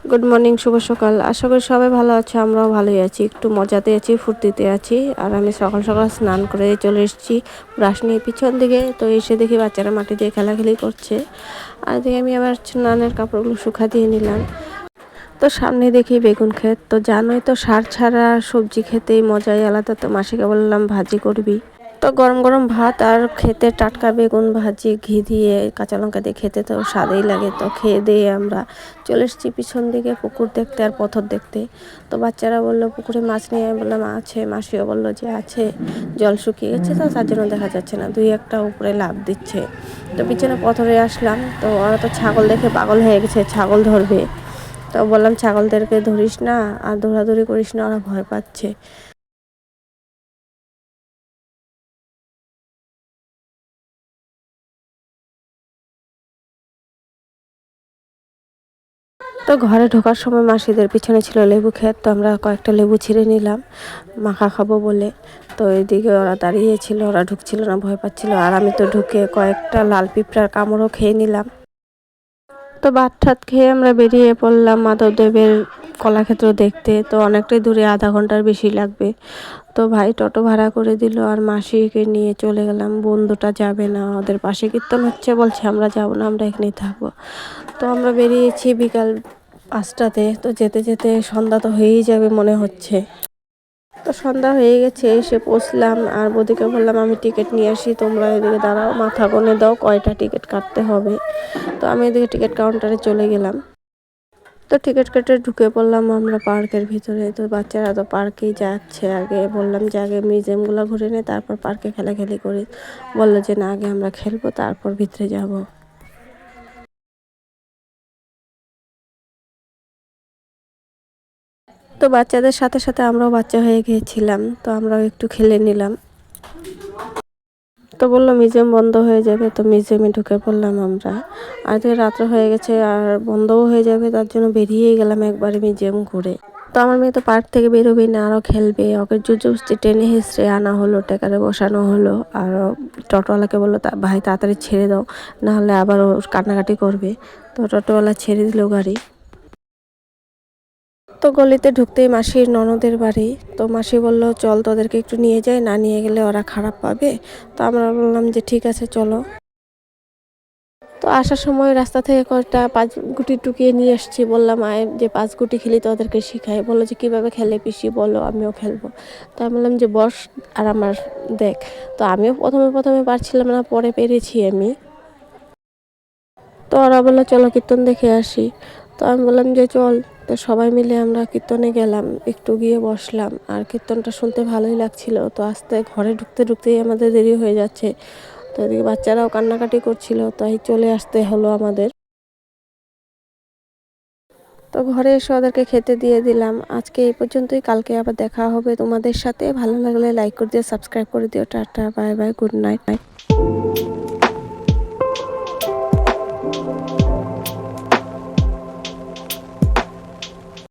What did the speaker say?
Good morning, শুভ সকাল। আশা করি সবাই ভালো আছে, আমরাও ভালোই আছি, একটু মজাতে আছি, ফুর্তিতে আছি। আর আমি সকাল সকাল স্নান করে চলে এসেছি ব্রাশ নিয়ে পিছন দিকে। তো এসে দেখি বাচ্চারা মাটি দিয়ে খেলাখেলি করছে, আর দেখি আমি আবার স্নানের কাপড়গুলো শুকা দিয়ে নিলাম। তো সামনে দেখি বেগুন ক্ষেত। তো জানোই তো, সার ছাড়া সবজি খেতেই মজাই আলাদা। তো মাসিকে বললাম ভাজি করবি। তো গরম গরম ভাত আর খেতে টাটকা বেগুন ভাজি ঘি দিয়ে কাঁচা লঙ্কা দিয়ে খেতে তো স্বাদেই লাগে। তো খেয়ে দিয়ে আমরা চলে এসেছি পিছন দিকে পুকুর দেখতে আর পথর দেখতে। তো বাচ্চারা বললো পুকুরে মাছ নিয়ে, আমি বললাম আছে। মাসিও বললো যে আছে, জল শুকিয়ে গেছে তো তার জন্য দেখা যাচ্ছে না, দুই একটা উপরে লাফ দিচ্ছে। তো পিছনে পথরে আসলাম, তো ওরা তো ছাগল দেখে পাগল হয়ে গেছে, ছাগল ধরবে। তো বললাম ছাগলদেরকে ধরিস না আর দৌড়াদৌড়ি করিস না, ওরা ভয় পাচ্ছে। তো ঘরে ঢোকার সময় মাসিদের পিছনে ছিল লেবু ক্ষেত। তো আমরা কয়েকটা লেবু ছিঁড়ে নিলাম মাখা খাবো বলে। তো এইদিকে ওরা দাঁড়িয়ে ছিল, ওরা ঢুকছিল না, ভয় পাচ্ছিল। আর আমি তো ঢুকে কয়েকটা লাল পিঁপড়ার কামড়ও খেয়ে নিলাম। তো ভাত ঠাত খেয়ে আমরা বেরিয়ে পড়লাম মাধবদেবের কলাক্ষেত্র দেখতে। তো অনেকটাই দূরে, আধা ঘন্টার বেশি লাগবে। তো ভাই টোটো ভাড়া করে দিল আর মাসিকে নিয়ে চলে গেলাম। বন্ধুটা যাবে না, ওদের পাশে কীর্তন হচ্ছে, বলছে আমরা যাব না, আমরা এখানেই থাকবো। তো আমরা বেরিয়েছি বিকাল 5টাতে। তো যেতে যেতে সন্ধ্যা তো হয়েই যাবে মনে হচ্ছে। তো সন্ধ্যা হয়ে গেছে, এসে পৌঁছলাম। আর বৌদিকে বললাম আমি টিকিট নিয়ে আসি, তোমরা এদিকে দাঁড়াও, মাথা গুনে দাও কয়টা টিকিট কাটতে হবে। তো আমি এদিকে টিকিট কাউন্টারে চলে গেলাম। তো টিকিট কেটে ঢুকে পড়লাম আমরা পার্কের ভিতরে। তো বাচ্চারা তো পার্কেই যাচ্ছে আগে, বললাম যে আগে মিউজিয়ামগুলো ঘুরে নে, তারপর পার্কে খেলাখেলি করি। বললো যে না, আগে আমরা খেলবো তারপর ভিতরে যাব। তো বাচ্চাদের সাথে সাথে আমরাও বাচ্চা হয়ে গিয়েছিলাম, তো আমরাও একটু খেলে নিলাম। তো বললো মিউজিয়াম বন্ধ হয়ে যাবে, তো মিউজিয়ামে ঢুকে পড়লাম আমরা। আর যে রাত্র হয়ে গেছে আর বন্ধও হয়ে যাবে, তার জন্য বেরিয়েই গেলাম একবারে মিউজিয়াম ঘুরে। তো আমার মেয়ে তো পার্ক থেকে বেরোবেই না, আরও খেলবে। ওকে জুজুবস্তি টেনে হেসড়ে আনা হলো, টেকারে বসানো হলো। আর টোটোওয়ালাকে বললো ভাই তাড়াতাড়ি ছেড়ে দাও, না হলে আবার ও কান্নাকাটি করবে। তো টোটোওয়ালা ছেড়ে দিল গাড়ি। তো গলিতে ঢুকতেই মাসির ননদের বাড়ি। তো মাসি বলল চল তোদেরকে একটু নিয়ে যাই, না নিয়ে গেলে ওরা খারাপ পাবে। তো আমরা বললাম যে ঠিক আছে চলো। তো আসার সময় রাস্তা থেকে কয়েকটা 5 গুটি টুকিয়ে নিয়ে এসেছি, বললাম আয় যে 5 গুটি খেলি তো ওদেরকে শিখাই। বললো যে কীভাবে খেলে পিসি, বলো আমিও খেলবো। তো আমি বললাম যে বস আর আমার দেখ। তো আমিও প্রথমে প্রথমে পারছিলাম না, পরে পেরেছি আমি। তো ওরা বললো চলো কীর্তন দেখে আসি। তো আমি বললাম যে চল। তো সবাই মিলে আমরা কীর্তনে গেলাম, একটু গিয়ে বসলাম। আর কীর্তনটা শুনতে ভালোই লাগছিল। তো আস্তে ঘরে ঢুকতে ঢুকতেই আমাদের দেরি হয়ে যাচ্ছে। তো এদিকে বাচ্চারাও কান্নাকাটি করছিল, তাই চলে আসতে হলো আমাদের। তো ঘরে এসে ওদেরকে খেতে দিয়ে দিলাম। আজকে এই পর্যন্তই, কালকে আবার দেখা হবে তোমাদের সাথে। ভালো লাগলে লাইক করে দিও, সাবস্ক্রাইব করে দিও। Tata, bye bye, good night.